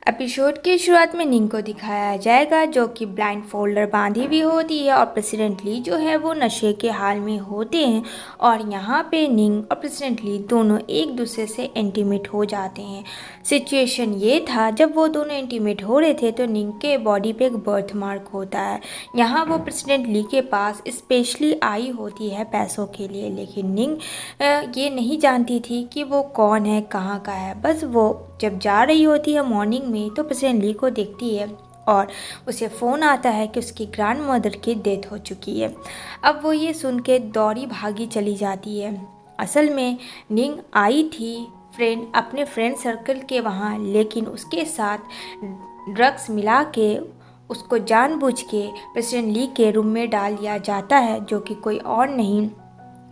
Episode की शुरुआत में निंग को दिखाया जाएगा जो कि ब्लाइंड फोल्डर बांधी हुई होती है और प्रेसिडेंट ली जो है वो नशे के हाल में होते हैं और यहाँ पे निंग और प्रेसिडेंट ली दोनों एक दूसरे से इंटीमेट हो जाते हैं। सिचुएशन ये था जब वो दोनों इंटीमेट हो रहे थे तो निंग के बॉडी पे एक बर्थ मार्क होता है। यहाँ वो प्रेसिडेंट ली के पास स्पेशली आई होती है पैसों के लिए, लेकिन निंग ये नहीं जानती थी कि वो कौन है, कहाँ का है। बस वो जब जा रही होती है मॉर्निंग में तो प्रेसिडेंट ली को देखती है और उसे फ़ोन आता है कि उसकी ग्रैंड मदर की डेथ हो चुकी है। अब वो ये सुन के दौड़ी भागी चली जाती है। असल में निंग आई थी अपने फ्रेंड सर्कल के वहाँ, लेकिन उसके साथ ड्रग्स मिला के उसको जानबूझ के प्रेसिडेंट ली के रूम में डाल दिया जाता है, जो कि कोई और नहीं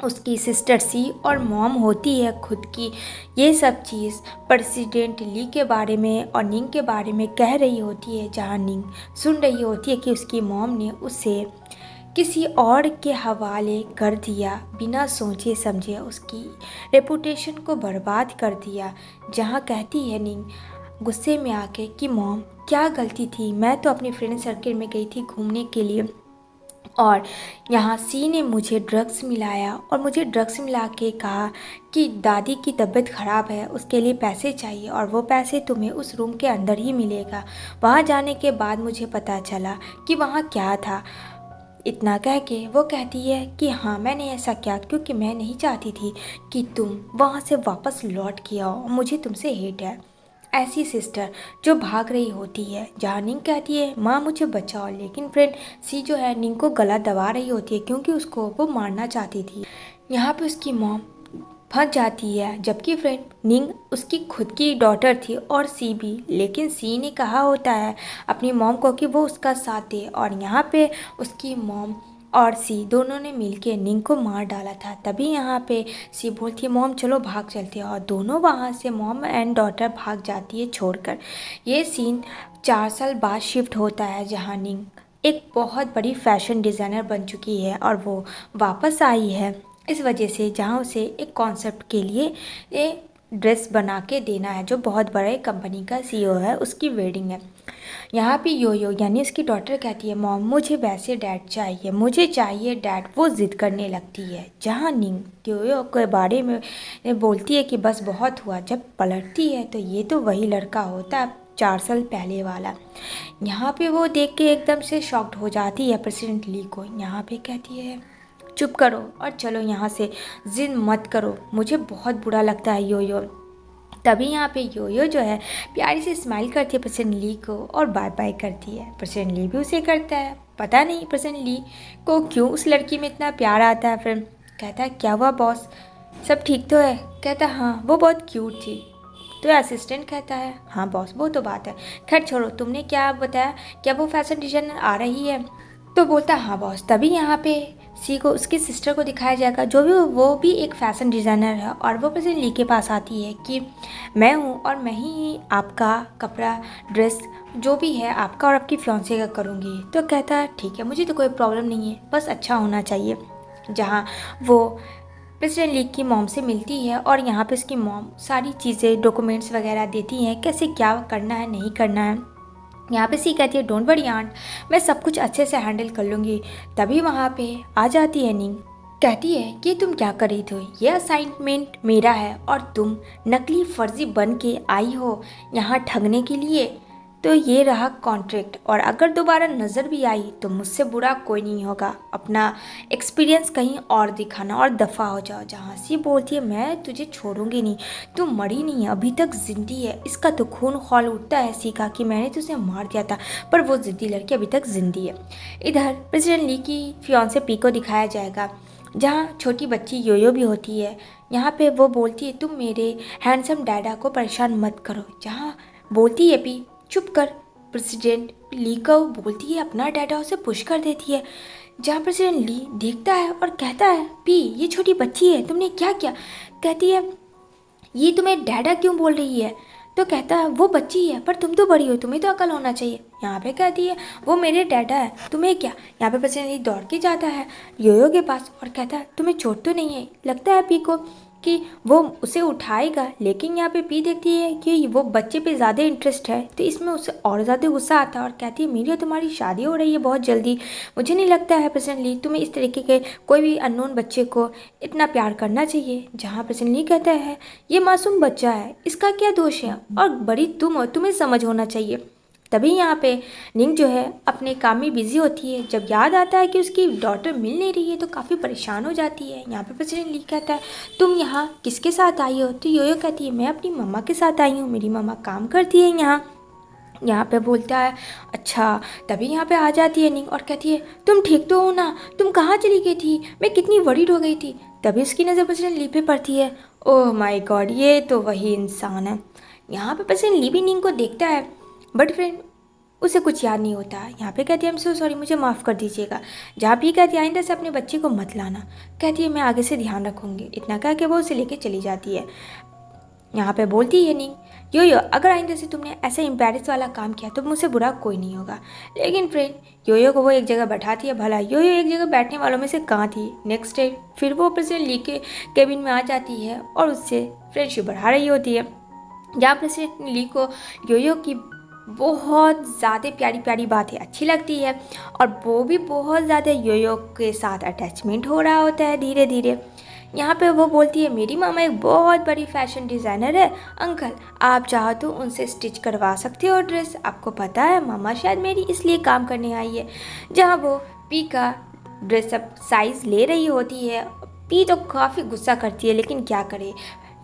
उसकी सिस्टर सी और मॉम होती है खुद की। ये सब चीज़ प्रेसिडेंट ली के बारे में और निंग के बारे में कह रही होती है, जहाँ निंग सुन रही होती है कि उसकी मॉम ने उसे किसी और के हवाले कर दिया, बिना सोचे समझे उसकी रेपुटेशन को बर्बाद कर दिया। जहाँ कहती है निंग गुस्से में आके कि मॉम क्या गलती थी, मैं तो अपने फ्रेंड सर्कल में गई थी घूमने के लिए और यहाँ सी ने मुझे ड्रग्स मिलाया और मुझे ड्रग्स मिला के कहा कि दादी की तबीयत ख़राब है, उसके लिए पैसे चाहिए और वो पैसे तुम्हें उस रूम के अंदर ही मिलेगा। वहाँ जाने के बाद मुझे पता चला कि वहाँ क्या था। इतना कह के वो कहती है कि हाँ मैंने ऐसा किया क्योंकि मैं नहीं चाहती थी कि तुम वहाँ से वापस लौट के आओ, मुझे तुमसे हेट है। ऐसी सिस्टर जो भाग रही होती है, जहाँ निंग कहती है माँ मुझे बचाओ, लेकिन फ्रेंड सी जो है निंग को गला दबा रही होती है क्योंकि उसको वो मारना चाहती थी। यहाँ पे उसकी मॉम फंस जाती है, जबकि फ्रेंड निंग उसकी खुद की डॉटर थी और सी भी, लेकिन सी ने कहा होता है अपनी मॉम को कि वो उसका साथ दे और यहाँ पे उसकी मॉम और सी दोनों ने मिलके निंग को मार डाला था। तभी यहाँ पे सी बोलती है मॉम चलो भाग चलते हैं और दोनों वहाँ से मॉम एंड डॉटर भाग जाती है छोड़कर। ये सीन 4 साल बाद शिफ्ट होता है, जहाँ निंग एक बहुत बड़ी फैशन डिज़ाइनर बन चुकी है और वो वापस आई है इस वजह से, जहाँ उसे एक कॉन्सेप्ट के लिए ये ड्रेस बना के देना है जो बहुत बड़े कंपनी का सीईओ है, उसकी वेडिंग है। यहाँ पे योयो यानी उसकी डॉटर कहती है मॉम मुझे वैसे डैड चाहिए, मुझे चाहिए डैड। वो ज़िद करने लगती है, जहाँ निंग योयो के बारे में बोलती है कि बस बहुत हुआ। जब पलटती है तो ये तो वही लड़का होता है 4 साल पहले वाला। यहाँ पे वो देख के एकदम से शॉक्ड हो जाती है प्रेसिडेंट ली को। यहाँ पे कहती है चुप करो और चलो यहाँ से, जिद मत करो, मुझे बहुत बुरा लगता है योयो। तभी यहाँ पे योयो जो है प्यारी से स्माइल करती है प्रेसिडेंट ली को और बाय बाय करती है। प्रेसिडेंट ली भी उसे करता है। पता नहीं प्रेसिडेंट ली को क्यों उस लड़की में इतना प्यार आता है। फिर कहता है क्या हुआ बॉस, सब ठीक तो है? कहता है हाँ वो बहुत क्यूट थी। तो असिस्टेंट कहता है हाँ बॉस वो तो बात है, खैर छोड़ो, तुमने क्या बताया, क्या वो फैशन डिजाइनर आ रही है? तो बोलता हाँ बॉस। तभी यहाँ पे सी को उसकी सिस्टर को दिखाया जाएगा जो भी वो भी एक फ़ैशन डिज़ाइनर है और वो प्रेसिडेंट ली के पास आती है कि मैं हूँ और मैं ही आपका कपड़ा ड्रेस जो भी है आपका और आपकी फियांसे का करूँगी। तो कहता है ठीक है मुझे तो कोई प्रॉब्लम नहीं है, बस अच्छा होना चाहिए। जहाँ वो प्रेसिडेंट ली की मॉम से मिलती है और यहाँ पे उसकी मॉम सारी चीज़ें डॉक्यूमेंट्स वगैरह देती हैं कैसे क्या करना है नहीं करना है। यहाँ पे सी कहती है डोंट वरी आंट, मैं सब कुछ अच्छे से हैंडल कर लूँगी। तभी वहाँ पे आ जाती है निंग, कहती है कि तुम क्या कर रही थी, ये असाइनमेंट मेरा है और तुम नकली फर्जी बन के आई हो यहाँ ठगने के लिए, तो ये रहा कॉन्ट्रैक्ट और अगर दोबारा नज़र भी आई तो मुझसे बुरा कोई नहीं होगा। अपना एक्सपीरियंस कहीं और दिखाना और दफ़ा हो जाओ। जहाँ सी बोलती है मैं तुझे छोड़ूंगी नहीं, तू मरी नहीं है, अभी तक जिंदी है, इसका तो खून खौल उठता है सीखा कि मैंने तुझे मार दिया था पर वो ज़िद्दी लड़की अभी तक जिंदी है। इधर प्रेसिडेंट ली की फियांसे पी को दिखाया जाएगा, जहाँ छोटी बच्ची योयो भी होती है। यहाँ पे वो बोलती है तुम मेरे हैंडसम डैडा को परेशान मत करो। जहाँ बोलती है पी चुप कर, प्रेसिडेंट ली को बोलती है अपना डैडा उसे पुश कर देती है। जहाँ प्रेसिडेंट ली देखता है और कहता है पी ये छोटी बच्ची है, तुमने क्या किया? कहती है ये तुम्हें डैडा क्यों बोल रही है? तो कहता है वो बच्ची है पर तुम तो बड़ी हो, तुम्हें तो अकल होना चाहिए। यहाँ पे कहती है वो मेरे डैडा है, तुम्हें क्या? यहाँ पे प्रेसिडेंट ली दौड़ के जाता है योयो के पास और कहता है तुम्हें चोट तो नहीं है? लगता है पी को कि वो उसे उठाएगा, लेकिन यहाँ पे पी देखती है कि वो बच्चे पे ज़्यादा इंटरेस्ट है, तो इसमें उसे और ज़्यादा गुस्सा आता है और कहती है मेरी और तुम्हारी शादी हो रही है बहुत जल्दी, मुझे नहीं लगता है प्रेसिडेंट ली तुम्हें इस तरीके के कोई भी अननोन बच्चे को इतना प्यार करना चाहिए। जहाँ प्रेसिडेंट ली कहता है ये मासूम बच्चा है, इसका क्या दोष है, और बड़ी तुम हो, तुम्हें समझ होना चाहिए। तभी यहाँ पे निंग जो है अपने काम में बिजी होती है। जब याद आता है कि उसकी डॉटर मिल नहीं रही है तो काफ़ी परेशान हो जाती है। यहाँ पे प्रेसिडेंट ली कहता है तुम यहाँ किसके साथ आई हो, तो योयो कहती है मैं अपनी मम्मा के साथ आई हूँ, मेरी मम्मा काम करती है यहाँ पे बोलता है अच्छा। तभी यहाँ पे आ जाती है निंग और कहती है तुम ठीक तो हो ना, तुम कहाँ चली गई थी, मैं कितनी वरीड हो गई थी। तभी उसकी नज़र प्रेसिडेंट ली पे पड़ती है। ओह माय गॉड, ये तो वही इंसान है। यहाँ पे प्रेसिडेंट ली भी निंग को देखता है, बट फ्रेंड उसे कुछ याद नहीं होता। यहाँ पे कहती है आई एम सो सॉरी, मुझे माफ़ कर दीजिएगा। जहाँ भी कहती है आइंदा से अपने बच्चे को मत लाना, कहती है मैं आगे से ध्यान रखूँगी। इतना कह के वो उसे लेके चली जाती है। यहाँ पे बोलती है नहीं योयो अगर आइंदा से तुमने ऐसा एम्बैरेस वाला काम किया तो मुझसे बुरा कोई नहीं होगा। लेकिन फ्रेंड योयो को वो एक जगह बैठाती है। भला योयो एक जगह बैठने वालों में से कहाँ थी। नेक्स्ट डे फिर वो प्रेसिडेंट ली के केबिन में आ जाती है और उससे फ्रेंडशिप बढ़ा रही होती है। जहाँ प्रेसिडेंट ली को योयो की बहुत ज़्यादा प्यारी प्यारी बातें अच्छी लगती है और वो भी बहुत ज़्यादा योयो के साथ अटैचमेंट हो रहा होता है धीरे धीरे। यहाँ पे वो बोलती है मेरी मामा एक बहुत बड़ी फैशन डिज़ाइनर है अंकल, आप चाहो तो उनसे स्टिच करवा सकते हो ड्रेस। आपको पता है मामा शायद मेरी इसलिए काम करने आई है। जहाँ वो पी का ड्रेसअप साइज़ ले रही होती है। पी तो काफ़ी गुस्सा करती है, लेकिन क्या करे,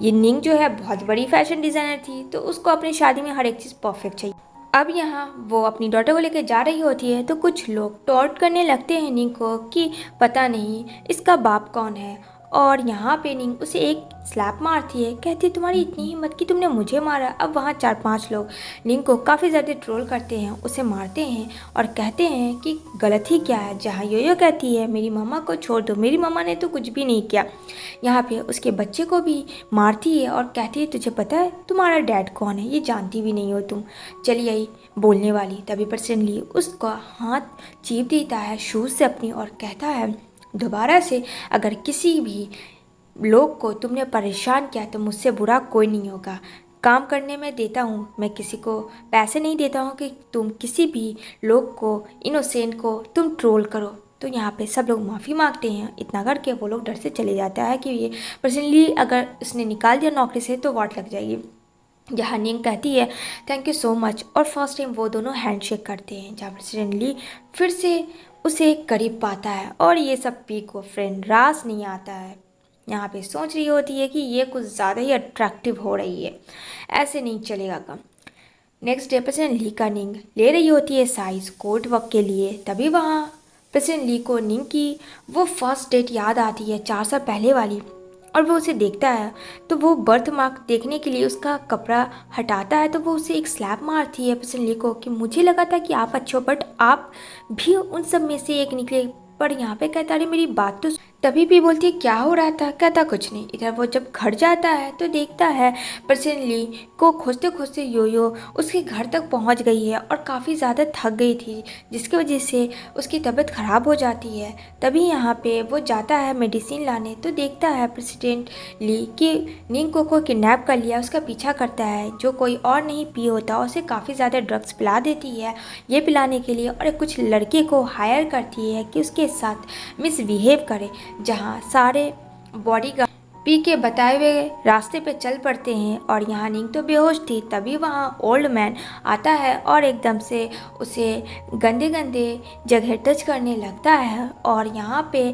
ये निंग जो है बहुत बड़ी फैशन डिज़ाइनर थी तो उसको अपनी शादी में हर एक चीज़ परफेक्ट चाहिए। अब यहाँ वो अपनी डॉटर को लेकर जा रही होती है तो कुछ लोग टॉर्ट करने लगते हैं निंग को कि पता नहीं इसका बाप कौन है। और यहाँ पे निंग उसे एक स्लैप मारती है, कहती है तुम्हारी इतनी हिम्मत कि तुमने मुझे मारा। अब वहाँ 4-5 लोग निंग को काफ़ी ज़्यादा ट्रोल करते हैं, उसे मारते हैं और कहते हैं कि गलत ही क्या है। जहाँ योयो कहती है मेरी मम्मा को छोड़ दो, मेरी मम्मा ने तो कुछ भी नहीं किया। यहाँ पे उसके बच्चे को भी मारती है और कहती है तुझे पता है तुम्हारा डैड कौन है, ये जानती भी नहीं हो तुम, चली आई बोलने वाली। तभी प्रेसिडेंट ली उसका हाथ चीप देता है शूज़ से अपनी और कहता है दोबारा से अगर किसी भी लोग को तुमने परेशान किया तो मुझसे बुरा कोई नहीं होगा। काम करने में देता हूँ, मैं किसी को पैसे नहीं देता हूँ कि तुम किसी भी लोग को, इनोसेंट को तुम ट्रोल करो। तो यहाँ पे सब लोग माफ़ी मांगते हैं। इतना करके वो लोग डर से चले जाता है कि ये पर्सनली अगर उसने निकाल दिया नौकरी से तो वाट लग जाएगी। जहाँ निंग कहती है थैंक यू सो मच और फर्स्ट टाइम वो दोनों हैंडशेक करते हैं। जहाँ प्रेसिडेंट ली फिर से उसे करीब पाता है और ये सब पी को फ्रेंड रास नहीं आता है। यहाँ पे सोच रही होती है कि ये कुछ ज़्यादा ही अट्रैक्टिव हो रही है, ऐसे नहीं चलेगा काम। नेक्स्ट डे प्रेसिडेंट ली का निंग ले रही होती है साइज कोर्ट वर्क के लिए। तभी वहाँ प्रेसिडेंट ली को निंग की वो फर्स्ट डेट याद आती है 4 साल पहले वाली, और वो उसे देखता है तो वो बर्थ मार्क देखने के लिए उसका कपड़ा हटाता है। तो वो उसे एक स्लैप मारती है प्रेसिडेंट ली को कि मुझे लगा था कि आप अच्छे हो बट आप भी उन सब में से एक निकले। पर यहाँ पे कहता है मेरी बात तो। तभी भी बोलती है क्या हो रहा था, कहता कुछ नहीं। इधर वो जब घर जाता है तो देखता है प्रेसिडेंट ली को खोजते खोजते योयो उसके घर तक पहुंच गई है और काफ़ी ज़्यादा थक गई थी, जिसकी वजह से उसकी तबीयत ख़राब हो जाती है। तभी यहाँ पे वो जाता है मेडिसिन लाने तो देखता है प्रेसिडेंट ली कि निंग को किडनैप कर लिया, उसका पीछा करता है जो कोई और नहीं पी होता, उसे काफ़ी ज़्यादा ड्रग्स पिला देती है ये पिलाने के लिए, और कुछ लड़के को हायर करती है कि उसके साथ मिसबिहेव करे। जहाँ सारे बॉडीगार्ड पी के बताए हुए रास्ते पे चल पड़ते हैं और यहाँ निंग तो बेहोश थी। तभी वहाँ ओल्ड मैन आता है और एकदम से उसे गंदे गंदे जगह टच करने लगता है और यहाँ पे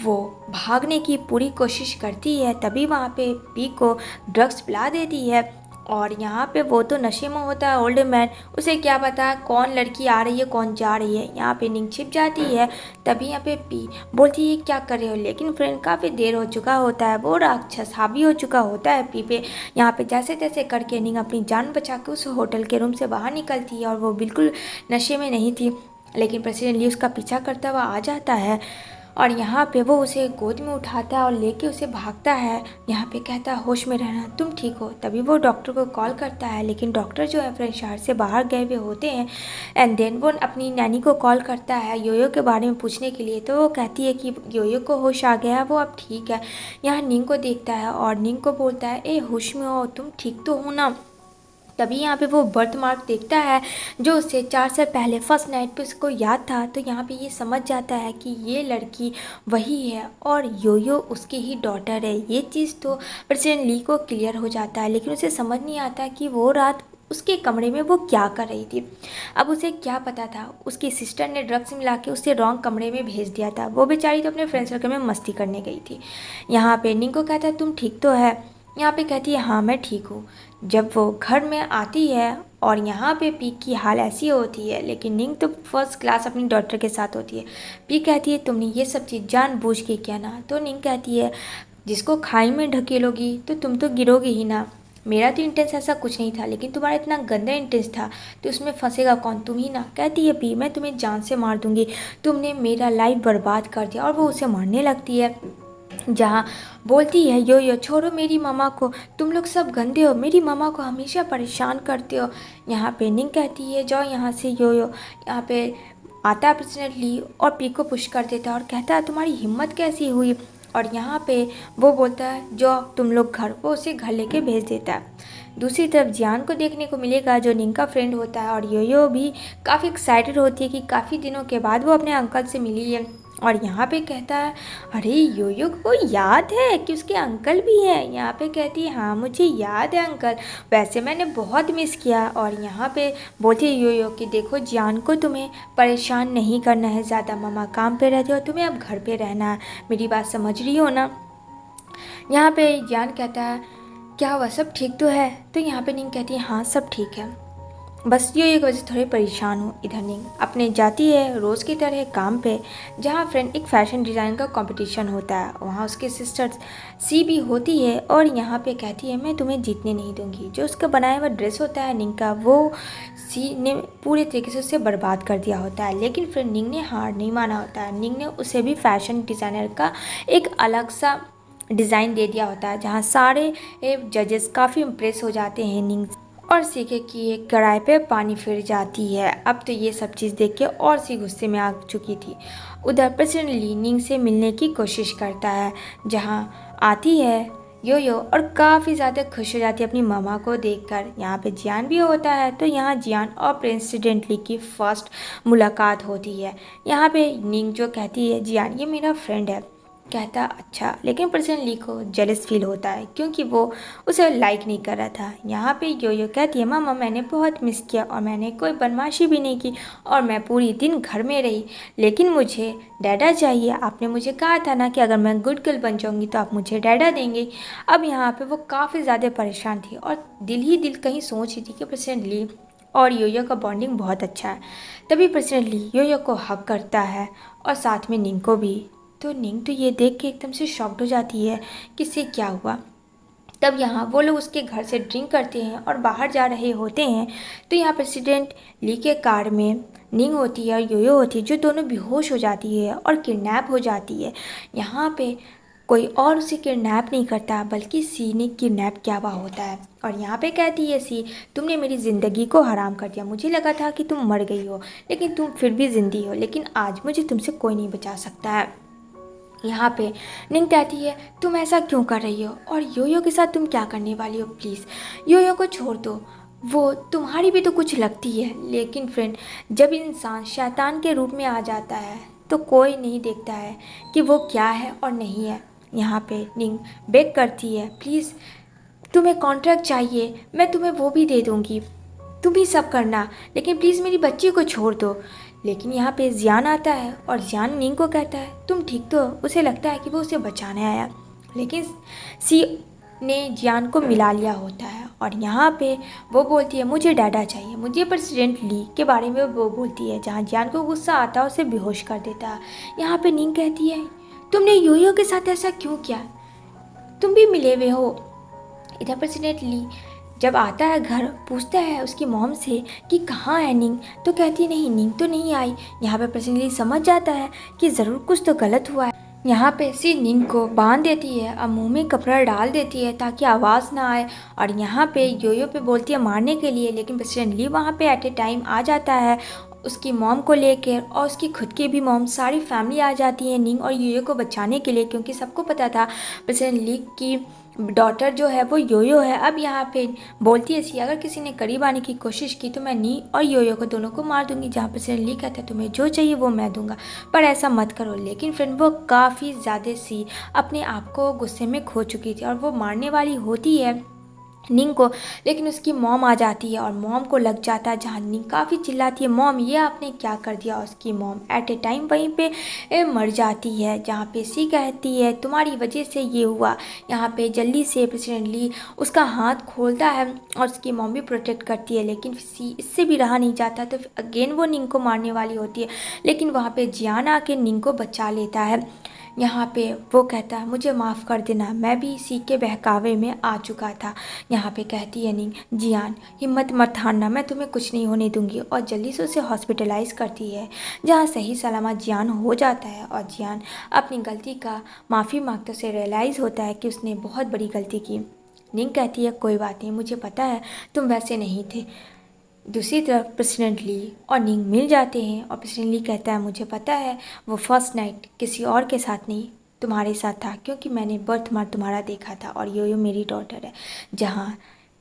वो भागने की पूरी कोशिश करती है। तभी वहाँ पे पी को ड्रग्स पिला देती है और यहाँ पे वो तो नशे में होता है ओल्ड मैन, उसे क्या पता कौन लड़की आ रही है कौन जा रही है। यहाँ पे निंग छिप जाती है। तभी यहाँ पे पी बोलती है क्या कर रहे हो, लेकिन फ्रेंड काफ़ी देर हो चुका होता है, वो राक्षस हावी हो चुका होता है पी पे। यहाँ पे जैसे तैसे करके निंग अपनी जान बचा के उस होटल के रूम से बाहर निकलती है और वो बिल्कुल नशे में नहीं थी। लेकिन प्रेसिडेंट ली उसका पीछा करता हुआ आ जाता है और यहाँ पे वो उसे गोद में उठाता है और लेके उसे भागता है। यहाँ पे कहता है होश में रहना, तुम ठीक हो। तभी वो डॉक्टर को कॉल करता है, लेकिन डॉक्टर जो है फ्रेंड शहर से बाहर गए हुए होते हैं। एंड देन वो अपनी नैनी को कॉल करता है योयो के बारे में पूछने के लिए। तो वो कहती है कि योयो को होश आ गया है, वो अब ठीक है। यहाँ निंग को देखता है और निंग को बोलता है ए होश में हो, तुम ठीक तो हो ना। तभी यहाँ पे वो बर्थ मार्क देखता है जो उससे 4 साल पहले फर्स्ट नाइट पे उसको याद था। तो यहाँ पे ये समझ जाता है कि ये लड़की वही है और योयो उसकी ही डॉटर है। ये चीज़ तो प्रेसिडेंट ली को क्लियर हो जाता है, लेकिन उसे समझ नहीं आता कि वो रात उसके कमरे में वो क्या कर रही थी। अब उसे क्या पता था, उसकी सिस्टर ने ड्रग्स मिला के उसे रॉन्ग कमरे में भेज दिया था। वो बेचारी तो अपने फ्रेंड सर्कल में मस्ती करने गई थी। यहाँ पे निंग को कहता है तुम ठीक तो है। यहाँ पे कहती है हाँ मैं ठीक हूँ। जब वो घर में आती है और यहाँ पे पी की हाल ऐसी होती है, लेकिन निंग तो फर्स्ट क्लास अपनी डॉटर के साथ होती है। पी कहती है तुमने ये सब चीज़ जानबूझ के किया ना। तो निंग कहती है जिसको खाई में ढकेलोगी तो तुम तो गिरोगे ही ना। मेरा तो इंटेंस ऐसा कुछ नहीं था, लेकिन तुम्हारा इतना गंदा इंटेंस था तो उसमें फंसेगा कौन, तुम ही ना। कहती है पी मैं तुम्हें जान से मार दूंगी, तुमने मेरा लाइफ बर्बाद कर दिया। और वो उसे मारने लगती है। जहाँ बोलती है यो छोड़ो मेरी मम्मा को, तुम लोग सब गंदे हो, मेरी मम्मा को हमेशा परेशान करते हो। यहाँ पे निंग कहती है जाओ यहाँ से यो। यहाँ पे आता है प्रेसिडेंट ली और पी को पुश कर देता है और कहता है तुम्हारी हिम्मत कैसी हुई। और यहाँ पे वो बोलता है जो तुम लोग घर, वो उसे घर लेके भेज देता है। दूसरी तरफ जियान को देखने को मिलेगा जो निंग का फ्रेंड होता है। और यो भी काफ़ी एक्साइटेड होती है कि काफ़ी दिनों के बाद वो अपने अंकल से मिली है। और यहाँ पे कहता है अरे योयो को याद है कि उसके अंकल भी हैं। यहाँ पे कहती है हाँ मुझे याद है अंकल, वैसे मैंने बहुत मिस किया। और यहाँ पे बोलती है योयो कि देखो जियान को तुम्हें परेशान नहीं करना है ज़्यादा, मम्मा काम पे रहते हो, तुम्हें अब घर पे रहना है, मेरी बात समझ रही हो ना। यहाँ पे जियान कहता है क्या हुआ सब ठीक तो है। तो यहाँ पे निंग कहती है हाँ सब ठीक है, बस ये एक वजह से थोड़ी परेशान हूँ। इधर निंग अपने जाती है रोज़ की तरह काम पे, जहाँ फ्रेंड एक फ़ैशन डिज़ाइन का कंपटीशन होता है। वहाँ उसकी सिस्टर सी भी होती है और यहाँ पे कहती है मैं तुम्हें जीतने नहीं दूँगी। जो उसका बनाया हुआ ड्रेस होता है निंग का, वो सी ने पूरे तरीके से उसे बर्बाद कर दिया होता है। लेकिन फ्रेंड निंग ने हार नहीं माना होता है। निंग ने उसे भी फ़ैशन डिज़ाइनर का एक अलग सा डिज़ाइन दे दिया होता है, जहाँ सारे जजेस काफ़ी इम्प्रेस हो जाते हैं निंग और सीखे कि एक कढ़ाई पे पानी फिर जाती है। अब तो ये सब चीज़ देख के और सी गुस्से में आ चुकी थी। उधर प्रेसिडेंट ली निंग से मिलने की कोशिश करता है, जहाँ आती है यो और काफ़ी ज़्यादा खुश हो जाती है अपनी मामा को देखकर। यहाँ पे जियान भी होता है। तो यहाँ जियान और प्रेसिडेंट ली की फर्स्ट मुलाकात होती है। यहाँ पे निंग जो कहती है जियान ये मेरा फ्रेंड है, कहता अच्छा, लेकिन प्रेसिडेंट ली को जेलस फील होता है क्योंकि वो उसे लाइक नहीं कर रहा था। यहाँ पे यो कहती है मामा मैंने बहुत मिस किया और मैंने कोई बदमाशी भी नहीं की और मैं पूरी दिन घर में रही, लेकिन मुझे डैडा चाहिए। आपने मुझे कहा था ना कि अगर मैं गुड गर्ल बन जाऊँगी तो आप मुझे डैडा देंगे। अब यहाँ पे वो काफ़ी ज़्यादा परेशान थी और दिल ही दिल कहीं सोच रही थी कि प्रेसिडेंट ली और यो का बॉन्डिंग बहुत अच्छा है। तभी प्रेसिडेंट ली यो को हक करता है और साथ में निंग को भी। तो निंग तो ये देख के एकदम से शॉक्ड हो जाती है कि इससे क्या हुआ। तब यहाँ वो लोग उसके घर से ड्रिंक करते हैं और बाहर जा रहे होते हैं। तो यहाँ प्रेसिडेंट ली के कार में निंग होती है और योयो होती है, जो दोनों बेहोश हो जाती है और किडनैप हो जाती है। यहाँ पे कोई और उसे किडनैप नहीं करता बल्कि सी ने किडनैप किया हुआ होता है। और यहाँ पे कहती है सी तुमने मेरी ज़िंदगी को हराम कर दिया, मुझे लगा था कि तुम मर गई हो लेकिन तुम फिर भी जिंदी हो, लेकिन आज मुझे तुमसे कोई नहीं बचा सकता है। यहाँ पे निंग कहती है तुम ऐसा क्यों कर रही हो और योयो के साथ तुम क्या करने वाली हो, प्लीज़ योयो को छोड़ दो, वो तुम्हारी भी तो कुछ लगती है। लेकिन फ्रेंड जब इंसान शैतान के रूप में आ जाता है तो कोई नहीं देखता है कि वो क्या है और नहीं है। यहाँ पे निंग बेग करती है प्लीज़ तुम्हें कॉन्ट्रैक्ट चाहिए, मैं तुम्हें वो भी दे दूँगी, तुम ही सब करना, लेकिन प्लीज़ मेरी बच्ची को छोड़ दो। लेकिन यहाँ पे जियान आता है और जियान निंग को कहता है तुम ठीक तो हो। उसे लगता है कि वो उसे बचाने आया, लेकिन सी ने जियान को मिला लिया होता है। और यहाँ पे वो बोलती है मुझे डैडा चाहिए, मुझे प्रेसिडेंट ली के बारे में वो बोलती है, जहाँ जियान को गुस्सा आता है उसे बेहोश कर देता है। यहाँ पे निंग कहती है तुमने योयो के साथ ऐसा क्यों किया, तुम भी मिले हुए हो। इधर प्रेसिडेंट ली जब आता है घर पूछता है उसकी मॉम से कि कहाँ है निंग, तो कहती है नहीं निंग तो नहीं आई। यहाँ पे पर्सनली समझ जाता है कि ज़रूर कुछ तो गलत हुआ है। यहाँ पे सी निंग को बांध देती है और मुंह में कपड़ा डाल देती है ताकि आवाज़ ना आए, और यहाँ पे योयो पे बोलती है मारने के लिए, लेकिन प्रेसिडेंट ली वहाँ पे एट ए टाइम आ जाता है उसकी मॉम को लेकर, और उसकी खुद की भी मॉम, सारी फैमिली आ जाती है निंग और योयो को बचाने के लिए, क्योंकि सबको पता था प्रेसिडेंट ली की डॉटर जो है वो योयो है। अब यहाँ पे बोलती है सी अगर किसी ने करीब आने की कोशिश की तो मैं नी और योयो को दोनों को मार दूंगी। जहाँ पे ली कहता है तुम्हें जो चाहिए वो मैं दूंगा, पर ऐसा मत करो। लेकिन फ्रेंड वो काफ़ी ज़्यादा सी अपने आप को गुस्से में खो चुकी थी और वो मारने वाली होती है निंग को, लेकिन उसकी मॉम आ जाती है और मॉम को लग जाता है। जहाँ निंग काफ़ी चिल्लाती है मॉम ये आपने क्या कर दिया, उसकी मॉम एट ए टाइम वहीं पे मर जाती है। जहाँ पे सी कहती है तुम्हारी वजह से ये हुआ। यहाँ पे जल्दी से प्रेसिडेंट ली उसका हाथ खोलता है और उसकी मॉम भी प्रोटेक्ट करती है, लेकिन सी इससे भी रहा नहीं जाता तो अगेन वो निंग को मारने वाली होती है, लेकिन वहाँ पे जियान आके निंग को बचा लेता है। यहाँ पे वो कहता है मुझे माफ़ कर देना, मैं भी इसी के बहकावे में आ चुका था। यहाँ पे कहती है निंग जियान हिम्मत मत हारना, मैं तुम्हें कुछ नहीं होने दूंगी, और जल्दी से उसे हॉस्पिटलाइज करती है। जहाँ सही सलामत जियान हो जाता है और जियान अपनी गलती का माफ़ी मांगते उसे रियलाइज़ होता है कि उसने बहुत बड़ी गलती की। निंग कहती है कोई बात नहीं, मुझे पता है तुम वैसे नहीं थे। दूसरी तरफ प्रेसिडेंट ली और निंग मिल जाते हैं और प्रेसिडेंट ली कहता है मुझे पता है वो फर्स्ट नाइट किसी और के साथ नहीं तुम्हारे साथ था, क्योंकि मैंने बर्थ मार्क तुम्हारा देखा था और यो मेरी डॉटर है। जहाँ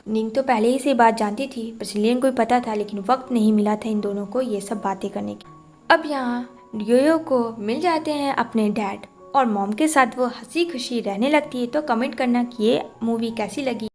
निंग तो पहले ही से बात जानती थी, प्रेसिडेंट को भी पता था, लेकिन वक्त नहीं मिला था इन दोनों को ये सब बातें करने की। अब यहाँ योयो को मिल जाते हैं अपने डैड और मॉम के साथ वो हंसी खुशी रहने लगती है। तो कमेंट करना कि ये मूवी कैसी लगी।